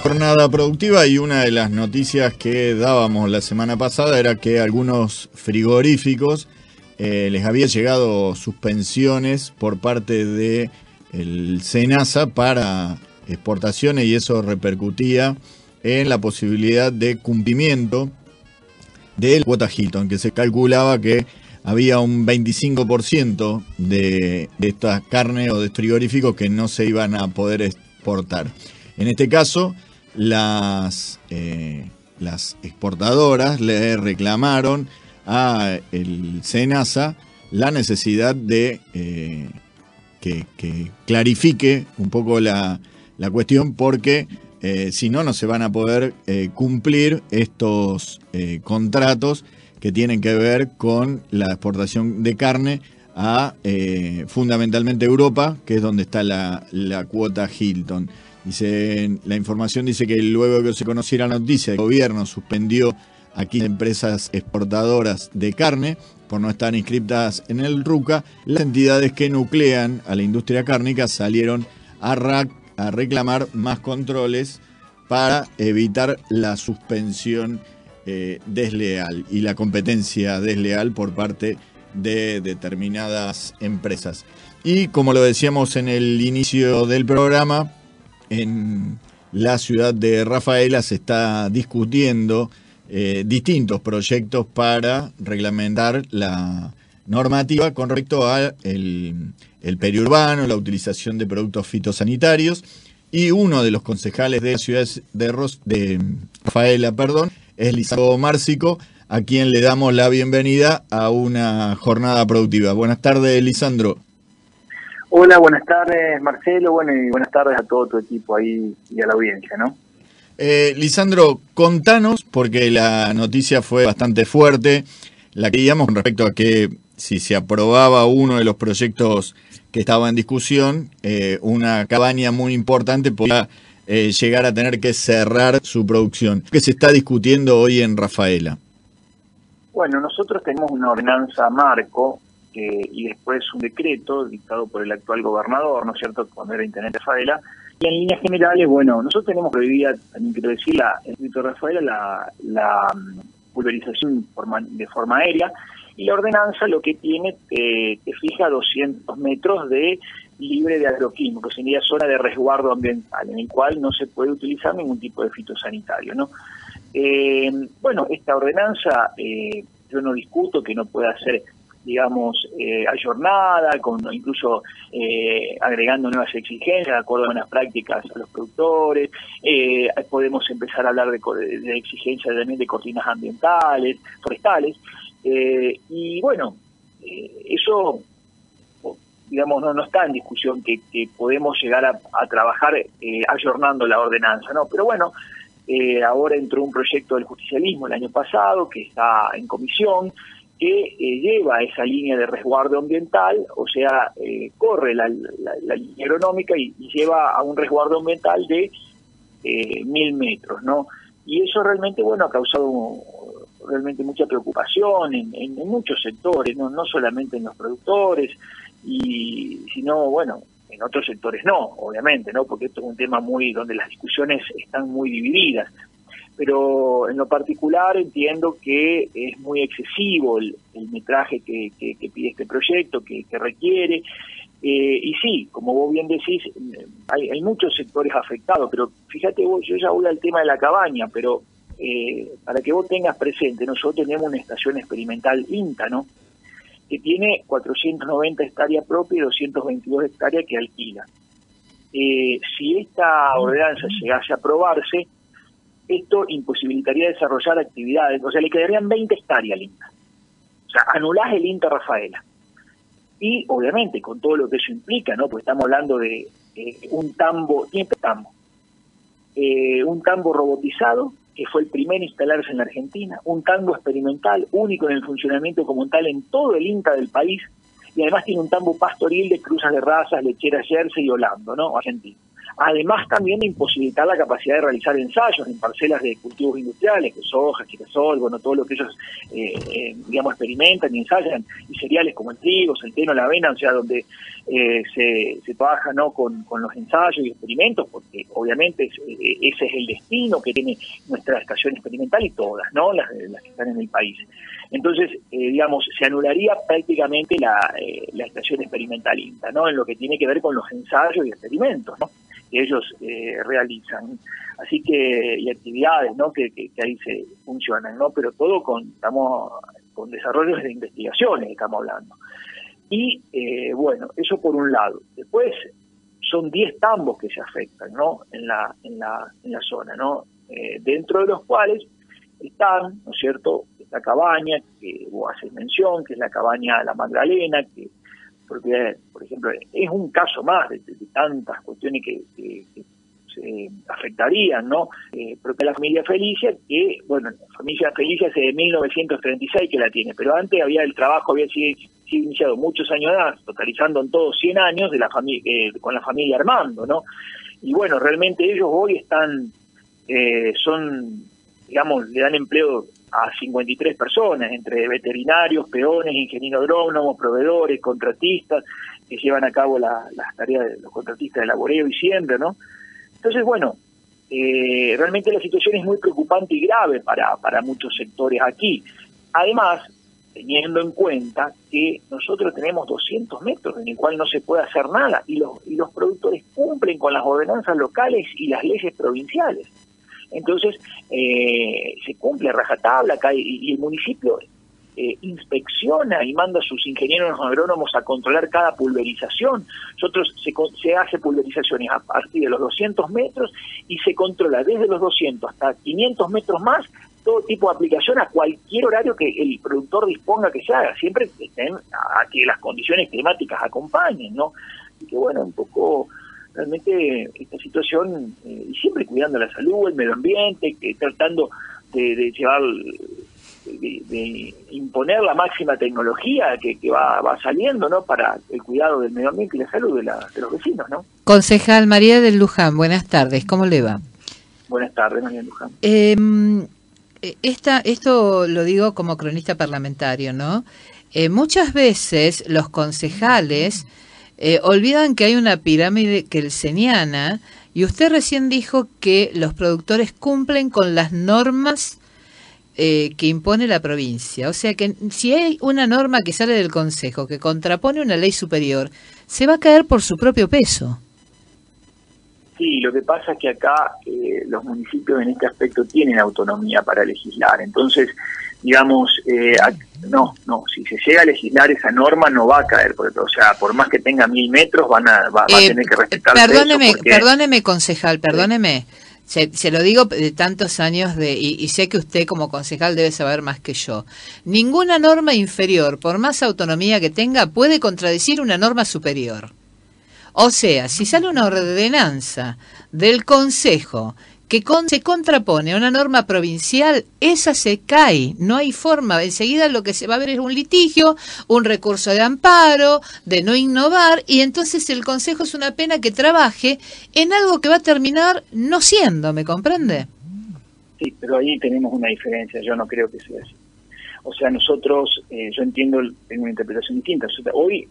Jornada productiva, y una de las noticias que dábamos la semana pasada era que algunos frigoríficos les había llegado suspensiones por parte de el SENASA para exportaciones, y eso repercutía en la posibilidad de cumplimiento de la cuota Hilton, que se calculaba que había un 25% de esta carne o de frigoríficos que no se iban a poder exportar. En este caso, las exportadoras le reclamaron a el SENASA la necesidad de que clarifique un poco la cuestión, porque si no, no se van a poder cumplir estos contratos que tienen que ver con la exportación de carne a fundamentalmente Europa, que es donde está la cuota Hilton. Dice, la información dice que luego de que se conociera la noticia, el gobierno suspendió a 15 empresas exportadoras de carne por no estar inscritas en el RUCA. Las entidades que nuclean a la industria cárnica salieron a reclamar más controles para evitar la suspensión desleal y la competencia desleal por parte de determinadas empresas. Y como lo decíamos en el inicio del programa, en la ciudad de Rafaela se está discutiendo distintos proyectos para reglamentar la normativa con respecto a el periurbano, la utilización de productos fitosanitarios, y uno de los concejales de la ciudad de Rafaela, es Lisandro Márcico, a quien le damos la bienvenida a una jornada productiva. Buenas tardes, Lisandro. Hola, buenas tardes, Marcelo. Bueno, y buenas tardes a todo tu equipo ahí y a la audiencia, ¿no? Lisandro, contanos, porque la noticia fue bastante fuerte, la que digamos con respecto a que si se aprobaba uno de los proyectos que estaba en discusión, una cabaña muy importante podía llegar a tener que cerrar su producción. ¿Qué se está discutiendo hoy en Rafaela? Bueno, nosotros tenemos una ordenanza marco y después un decreto dictado por el actual gobernador, ¿no es cierto?, cuando era intendente de Rafaela. Y en líneas generales, bueno, nosotros tenemos prohibida, también quiero decir, en el distrito de Rafaela, la pulverización de forma aérea, y la ordenanza lo que tiene, te fija 200 metros de libre de agroquímicos, sería zona de resguardo ambiental, en el cual no se puede utilizar ningún tipo de fitosanitario, ¿no? Bueno, esta ordenanza, yo no discuto que no pueda ser, digamos, ayornada, incluso agregando nuevas exigencias de acuerdo a buenas prácticas a los productores. Podemos empezar a hablar de exigencias también de cortinas ambientales, forestales, y bueno, eso, digamos, no está en discusión que podemos llegar a trabajar ayornando la ordenanza, ¿no? Pero bueno, ahora entró un proyecto del justicialismo el año pasado que está en comisión, que lleva esa línea de resguardo ambiental, o sea, corre la línea agronómica y lleva a un resguardo ambiental de 1000 metros, ¿no? Y eso realmente, bueno, ha causado realmente mucha preocupación en muchos sectores, no solamente en los productores, sino, bueno, en otros sectores no, obviamente, ¿no? Porque esto es un tema donde las discusiones están muy divididas. Pero en lo particular entiendo que es muy excesivo el metraje que pide este proyecto, que requiere. Y sí, como vos bien decís, hay muchos sectores afectados, pero fíjate vos, yo ya voy al tema de la cabaña, pero para que vos tengas presente, nosotros tenemos una estación experimental INTA, ¿no?, que tiene 490 hectáreas propias y 222 hectáreas que alquila. Si esta ordenanza llegase a aprobarse, esto imposibilitaría desarrollar actividades, o sea, le quedarían 20 hectáreas al INTA. O sea, anulás el INTA Rafaela. Y, obviamente, con todo lo que eso implica, ¿no? Pues estamos hablando de un tambo, un tambo robotizado, que fue el primero en instalarse en la Argentina, un tambo experimental, único en el funcionamiento como tal en todo el INTA del país, y además tiene un tambo pastoril de cruzas de razas, lecheras Jersey y Holando, ¿no?, argentino. además también de imposibilitar la capacidad de realizar ensayos en parcelas de cultivos industriales, que soja, girasol, bueno, todo lo que ellos, digamos, experimentan y ensayan, y cereales como el trigo, centeno, la avena, o sea, donde se trabaja, ¿no?, con los ensayos y experimentos, porque obviamente ese es el destino que tiene nuestra estación experimental y todas, ¿no?, las que están en el país. Entonces, digamos, se anularía prácticamente la estación experimental INTA, ¿no?, en lo que tiene que ver con los ensayos y experimentos, ¿no?, que ellos realizan. Así que, y actividades, ¿no?, que ahí se funcionan, ¿no?, pero todo estamos con desarrollos de investigaciones, estamos hablando. Y, bueno, eso por un lado. Después, son 10 tambos que se afectan, ¿no?, en la zona, ¿no?, dentro de los cuales están, ¿no es cierto?, esta cabaña que vos haces mención, que es la cabaña La Magdalena, que, porque, por ejemplo, es un caso más de tantas cuestiones que se afectarían, ¿no? Porque la familia Felicia, que, bueno, la familia Felicia hace de 1936 que la tiene, pero antes el trabajo había sido iniciado muchos años atrás, totalizando en todos 100 años de la con la familia Armando, ¿no? Y bueno, realmente ellos hoy están, digamos, le dan empleo a 53 personas, entre veterinarios, peones, ingenieros agrónomos, proveedores, contratistas, que llevan a cabo las tareas de los contratistas de laboreo y siembra, ¿no? Entonces, bueno, realmente la situación es muy preocupante y grave para muchos sectores aquí. Además, teniendo en cuenta que nosotros tenemos 200 metros en el cual no se puede hacer nada, y los productores cumplen con las ordenanzas locales y las leyes provinciales. Entonces, se cumple a rajatabla acá, y el municipio inspecciona y manda a sus ingenieros agrónomos a controlar cada pulverización. Nosotros se hace pulverizaciones a partir de los 200 metros y se controla desde los 200 hasta 500 metros más todo tipo de aplicación a cualquier horario que el productor disponga que se haga, siempre que estén a que las condiciones climáticas acompañen, ¿no? Y que, bueno, un poco realmente esta situación, y siempre cuidando la salud, el medio ambiente, que tratando de llevar, de imponer la máxima tecnología que va saliendo, ¿no?, para el cuidado del medio ambiente y la salud de los vecinos, ¿no? Concejal María del Luján, buenas tardes, ¿cómo le va? Buenas tardes, María del Luján. Esto lo digo como cronista parlamentario, ¿no? Muchas veces los concejales olvidan que hay una pirámide kelseniana, y usted recién dijo que los productores cumplen con las normas que impone la provincia. O sea que si hay una norma que sale del Consejo que contrapone una ley superior, se va a caer por su propio peso. Sí, lo que pasa es que acá los municipios en este aspecto tienen autonomía para legislar. Entonces, digamos, si se llega a legislar esa norma no va a caer, porque, o sea, por más que tenga 1000 metros va a tener que respetar. Perdóneme, concejal, perdóneme. Se lo digo de tantos años y sé que usted como concejal debe saber más que yo. Ninguna norma inferior, por más autonomía que tenga, puede contradecir una norma superior. O sea, si sale una ordenanza del Consejo que se contrapone a una norma provincial, esa se cae, no hay forma. Enseguida lo que se va a ver es un litigio, un recurso de amparo, de no innovar, y entonces el Consejo es una pena que trabaje en algo que va a terminar no siendo, ¿me comprende? Sí, pero ahí tenemos una diferencia, yo no creo que sea así. O sea, nosotros, yo entiendo, tengo una interpretación distinta. O sea, hoy,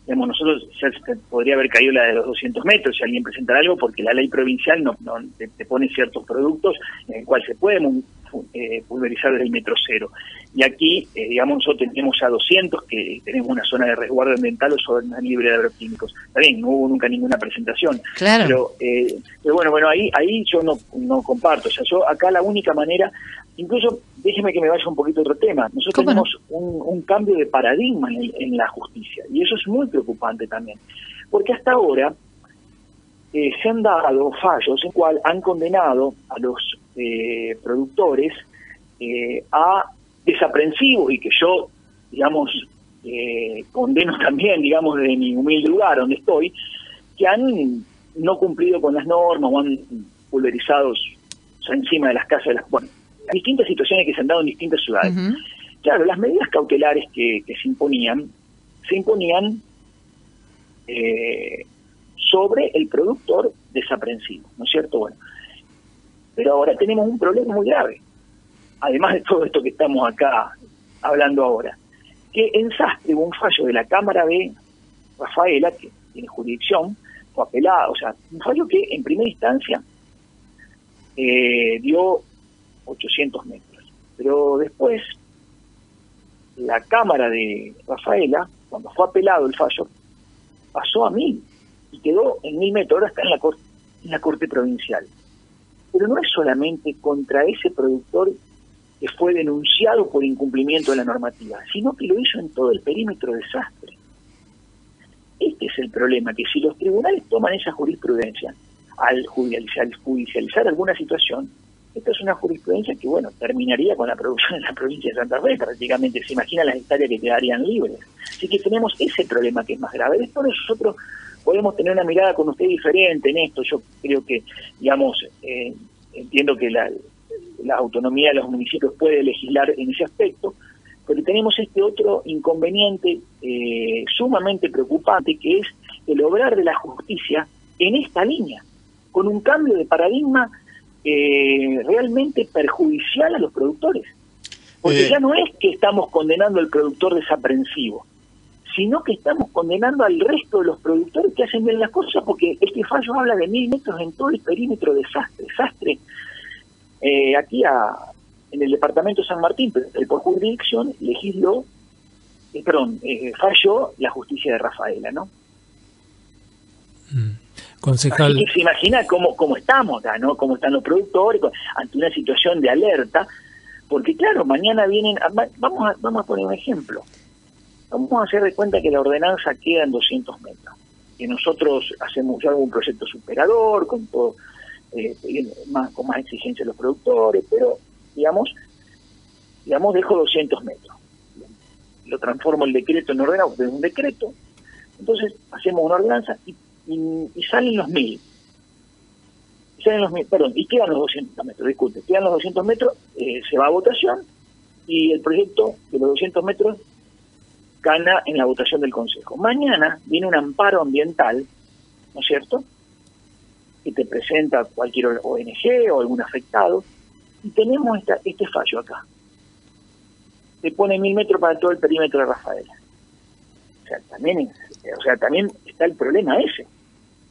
digamos, nosotros ya podría haber caído la de los 200 metros si alguien presentara algo, porque la ley provincial no te pone ciertos productos en el cual se puede pulverizar desde el metro cero. Y aquí, digamos, nosotros tenemos ya 200, que tenemos una zona de resguardo ambiental o zona libre de agroquímicos. Está bien, no hubo nunca ninguna presentación. Claro. Pero bueno, ahí yo no comparto. O sea, yo acá la única manera, incluso déjeme que me vaya un poquito a otro tema. Nosotros tenemos un cambio de paradigma en la justicia, y eso es muy preocupante también, porque hasta ahora se han dado fallos en cual han condenado a los productores a desaprensivos, y que yo, digamos, condeno también, digamos, desde mi humilde lugar donde estoy, que han no cumplido con las normas o han pulverizado, o sea, encima de las casas de las... Bueno, distintas situaciones que se han dado en distintas ciudades. Uh-huh. Claro, las medidas cautelares que se imponían sobre el productor desaprensivo, ¿no es cierto? Bueno, pero ahora tenemos un problema muy grave, además de todo esto que estamos acá hablando ahora, que en Sastre hubo un fallo de la Cámara de Rafaela, que tiene jurisdicción, fue apelado, o sea, un fallo que en primera instancia dio 800 metros, pero después la Cámara de Rafaela, cuando fue apelado el fallo, pasó a 1000 y quedó en 1000 metros, ahora está en la Corte Provincial. Pero no es solamente contra ese productor que fue denunciado por incumplimiento de la normativa, sino que lo hizo en todo el perímetro de Sastre. Este es el problema, que si los tribunales toman esa jurisprudencia al judicializar alguna situación, esta es una jurisprudencia que, bueno, terminaría con la producción en la provincia de Santa Fe, prácticamente. Se imagina las hectáreas que quedarían libres. Así que tenemos ese problema que es más grave. Después nosotros podemos tener una mirada con usted diferente en esto. Yo creo que, digamos, entiendo que la autonomía de los municipios puede legislar en ese aspecto, pero tenemos este otro inconveniente sumamente preocupante, que es el obrar de la justicia en esta línea, con un cambio de paradigma realmente perjudicial a los productores. Porque ya no es que estamos condenando al productor desaprensivo, sino que estamos condenando al resto de los productores que hacen bien las cosas, porque este fallo habla de 1000 metros en todo el perímetro de Sastre. Sastre, aquí en el departamento de San Martín, pero por jurisdicción, falló la justicia de Rafaela, ¿no? Concejal. Así que se imagina cómo estamos acá, ¿no? Cómo están los productores ante una situación de alerta, porque claro, mañana vienen, vamos a poner un ejemplo. Vamos a hacer de cuenta que la ordenanza queda en 200 metros, que nosotros yo hago un proyecto superador, con todo, con más exigencia de los productores, pero digamos dejo 200 metros. Lo transformo el decreto en ordenanza, en un decreto, entonces hacemos una ordenanza y salen los 1000. Y quedan los 200 metros, disculpe, quedan los 200 metros, se va a votación y el proyecto de los 200 metros gana en la votación del Consejo. Mañana viene un amparo ambiental, ¿no es cierto?, que te presenta cualquier ONG o algún afectado, y tenemos este fallo acá. Se pone 1000 metros para todo el perímetro de Rafaela. O sea, también está el problema ese,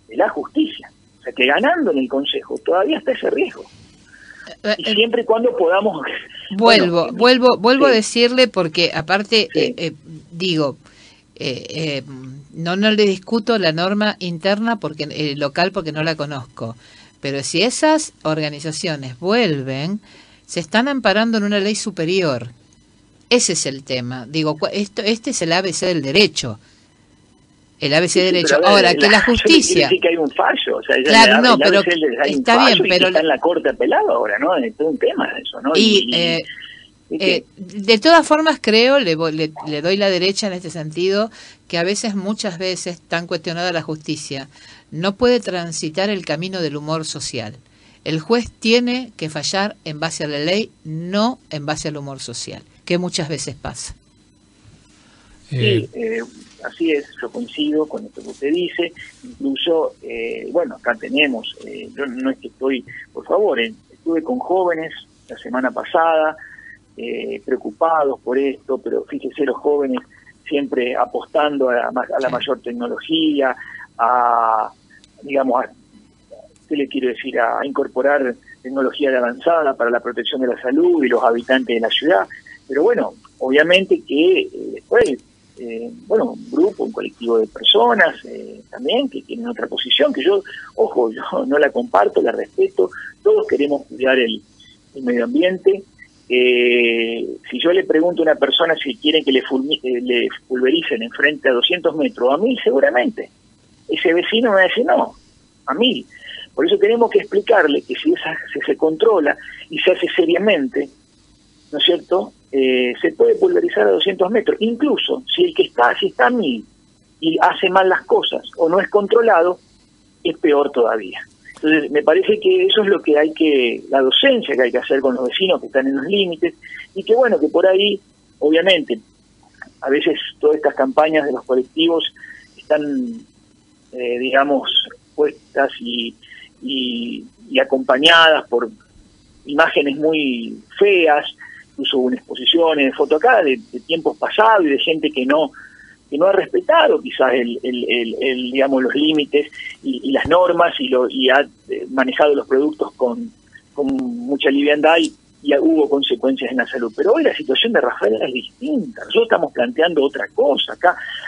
de la justicia. O sea, que ganando en el Consejo todavía está ese riesgo. Y siempre y cuando podamos... Vuelvo sí. a decirle, porque aparte, Sí. No le discuto la norma interna local porque no la conozco, pero si esas organizaciones vuelven, se están amparando en una ley superior. Ese es el tema. Este es el ABC del derecho. El ABC del derecho. Ahora, que la justicia... Sí que hay un fallo. O sea, claro, no, pero está bien, pero... está en la corte apelado ahora, ¿no? Es todo un tema eso, ¿no? De todas formas, creo, le doy la derecha en este sentido, que muchas veces, tan cuestionada la justicia, no puede transitar el camino del humor social. El juez tiene que fallar en base a la ley, no en base al humor social, que muchas veces pasa. Sí, así es, yo coincido con esto que usted dice. Incluso, acá tenemos, yo no es que estoy, por favor, estuve con jóvenes la semana pasada, preocupados por esto, pero fíjese, los jóvenes siempre apostando a la mayor tecnología, ¿qué le quiero decir? A incorporar tecnología de avanzada para la protección de la salud y los habitantes de la ciudad. Pero bueno, obviamente que después, un grupo, un colectivo de personas también que tienen otra posición, que yo no la comparto, la respeto. Todos queremos cuidar el medio ambiente. Si yo le pregunto a una persona si quieren que le pulvericen enfrente a 200 metros, a 1000 seguramente, ese vecino me va a decir no, a 1000. Por eso tenemos que explicarle que si se controla y se hace seriamente, ¿no es cierto?, se puede pulverizar a 200 metros, incluso si está a 1000 y hace mal las cosas o no es controlado, es peor todavía. Entonces, me parece que eso es lo que la docencia que hay que hacer con los vecinos que están en los límites, y que que por ahí, obviamente, a veces todas estas campañas de los colectivos están, expuestas y acompañadas por imágenes muy feas. Incluso hubo una exposición en foto acá de tiempos pasados y de gente que no ha respetado quizás digamos, los límites y las normas y ha manejado los productos con mucha liviandad y hubo consecuencias en la salud. Pero hoy la situación de Rafaela es distinta. Nosotros estamos planteando otra cosa.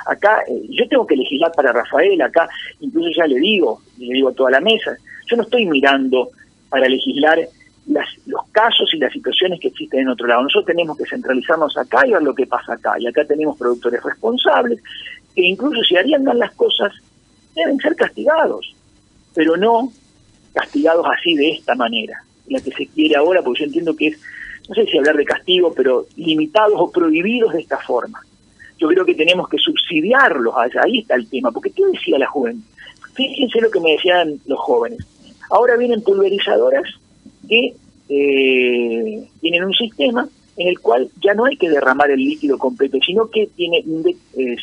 Acá yo tengo que legislar para Rafaela. Acá incluso ya le digo a toda la mesa, yo no estoy mirando para legislar los casos y las situaciones que existen en otro lado. Nosotros tenemos que centralizarnos acá y ver lo que pasa acá. Y acá tenemos productores responsables que incluso si harían mal las cosas deben ser castigados, pero no castigados así de esta manera, la que se quiere ahora, porque yo entiendo que es, no sé si hablar de castigo, pero limitados o prohibidos de esta forma. Yo creo que tenemos que subsidiarlos, ahí está el tema, porque ¿qué decía la juventud? Fíjense lo que me decían los jóvenes. Ahora vienen pulverizadoras que tienen un sistema en el cual ya no hay que derramar el líquido completo, sino que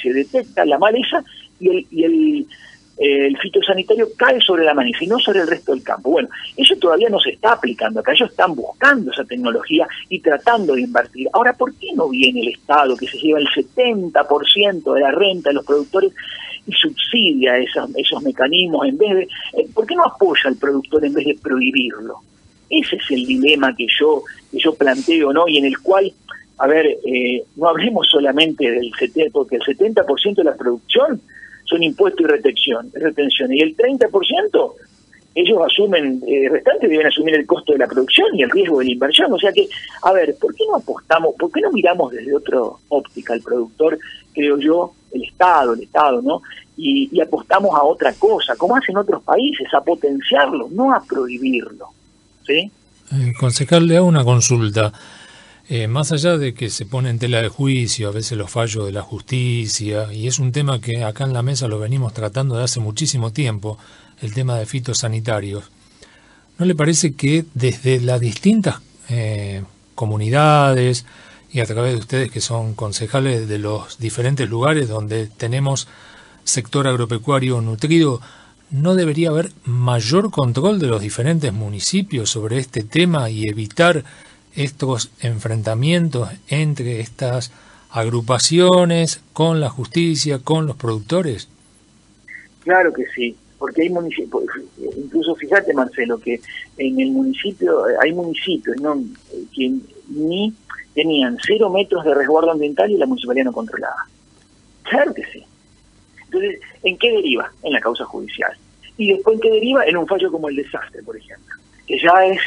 se detecta la maleza y el fitosanitario cae sobre la maleza y no sobre el resto del campo. Bueno, eso todavía no se está aplicando acá, ellos están buscando esa tecnología y tratando de invertir. Ahora, ¿por qué no viene el Estado, que se lleva el 70% de la renta de los productores y subsidia esos mecanismos en vez de... ¿Por qué no apoya al productor en vez de prohibirlo? Ese es el dilema que yo planteo, ¿no? Y en el cual, no hablemos solamente del 70%, porque el 70% de la producción son impuestos y retención, y el 30% ellos asumen, el restante deben asumir el costo de la producción y el riesgo de la inversión. O sea que, ¿por qué no apostamos, por qué no miramos desde otra óptica al productor, creo yo, el Estado, ¿no? Y apostamos a otra cosa, como hacen otros países, a potenciarlo, no a prohibirlo. ¿Sí? Concejal, le hago una consulta. Más allá de que se pone en tela de juicio a veces los fallos de la justicia, y es un tema que acá en la mesa lo venimos tratando de hace muchísimo tiempo, el tema de fitosanitarios, ¿no le parece que desde las distintas comunidades y a través de ustedes que son concejales de los diferentes lugares donde tenemos sector agropecuario nutrido, ¿no debería haber mayor control de los diferentes municipios sobre este tema y evitar estos enfrentamientos entre estas agrupaciones con la justicia, con los productores? Claro que sí, porque hay municipios, incluso fíjate, Marcelo, que en el municipio, hay municipios, ¿no?, que ni tenían 0 metros de resguardo ambiental y la municipalidad no controlaba. Claro que sí. Entonces, ¿en qué deriva? En la causa judicial. Y después, ¿en qué deriva? En un fallo como el desastre, por ejemplo, que ya es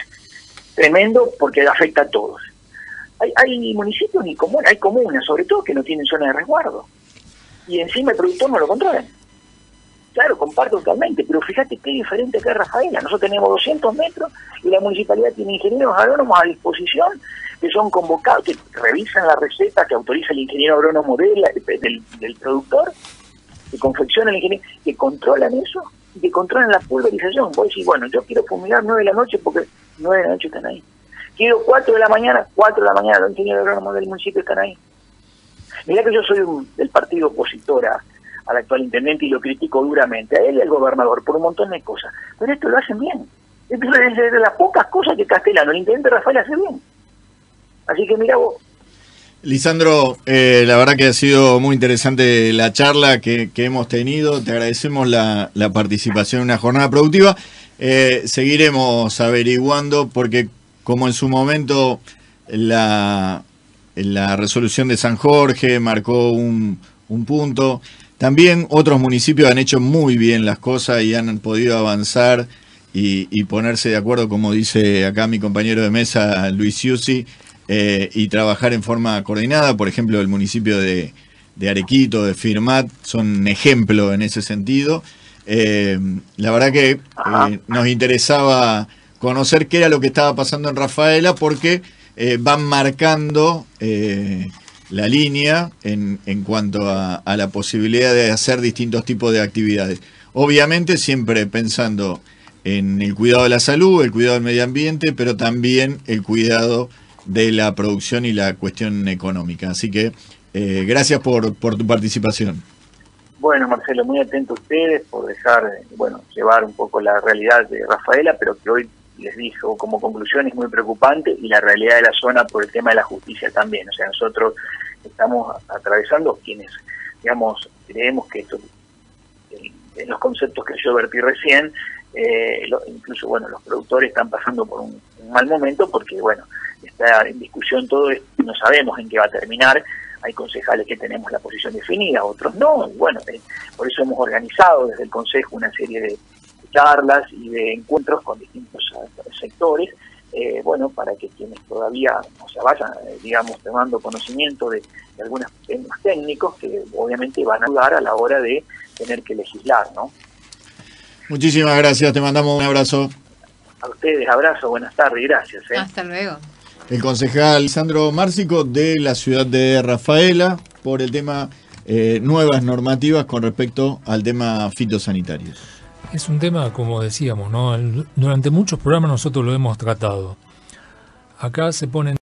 tremendo porque afecta a todos. Hay municipios y hay comunas, sobre todo, que no tienen zona de resguardo. Y encima el productor no lo controla. Claro, comparto totalmente, pero fíjate qué diferente que es Rafaela. Nosotros tenemos 200 metros y la municipalidad tiene ingenieros agrónomos a disposición que son convocados, que revisan la receta que autoriza el ingeniero agrónomo del productor, que confecciona el ingeniero, que controlan eso y que controlan la pulverización. Vos decís, bueno, yo quiero fumigar 9 de la noche porque 9 de la noche están ahí. Quiero 4 de la mañana, 4 de la mañana los ingenieros agrónomos del municipio están ahí. Mirá que yo soy del partido opositor al actual intendente y lo critico duramente, a él y al gobernador, por un montón de cosas. Pero esto lo hacen bien. Esto es de las pocas cosas que Castellano, el intendente Rafael, hace bien. Así que mirá vos. Lisandro, la verdad que ha sido muy interesante la charla que hemos tenido. Te agradecemos la participación en una jornada productiva. Seguiremos averiguando porque como en su momento la resolución de San Jorge marcó un punto, también otros municipios han hecho muy bien las cosas y han podido avanzar y ponerse de acuerdo, como dice acá mi compañero de mesa, Luis Ciusi, y trabajar en forma coordinada. Por ejemplo, el municipio de Arequito, de Firmat, son ejemplo en ese sentido. La verdad que nos interesaba conocer qué era lo que estaba pasando en Rafaela porque van marcando la línea en cuanto a la posibilidad de hacer distintos tipos de actividades. Obviamente siempre pensando en el cuidado de la salud, el cuidado del medio ambiente, pero también el cuidado de la producción y la cuestión económica. Así que gracias por tu participación. Bueno, Marcelo, muy atento a ustedes por dejar, llevar un poco la realidad de Rafaela, pero que hoy les dijo como conclusión es muy preocupante, y la realidad de la zona por el tema de la justicia también. O sea, nosotros estamos atravesando, quienes, digamos, creemos que esto, en los conceptos que yo vertí recién, incluso, bueno, los productores están pasando por un mal momento porque, bueno, está en discusión todo esto, no sabemos en qué va a terminar. Hay concejales que tenemos la posición definida, otros no, y bueno, por eso hemos organizado desde el Consejo una serie de charlas y de encuentros con distintos sectores, para que quienes todavía, vayan, digamos, tomando conocimiento de algunos temas técnicos que obviamente van a ayudar a la hora de tener que legislar, ¿no? Muchísimas gracias, te mandamos un abrazo. A ustedes, abrazo, buenas tardes y gracias. Hasta luego. El concejal Lisandro Márcico de la ciudad de Rafaela por el tema nuevas normativas con respecto al tema fitosanitario. Es un tema, como decíamos, ¿no? Durante muchos programas nosotros lo hemos tratado. Acá se ponen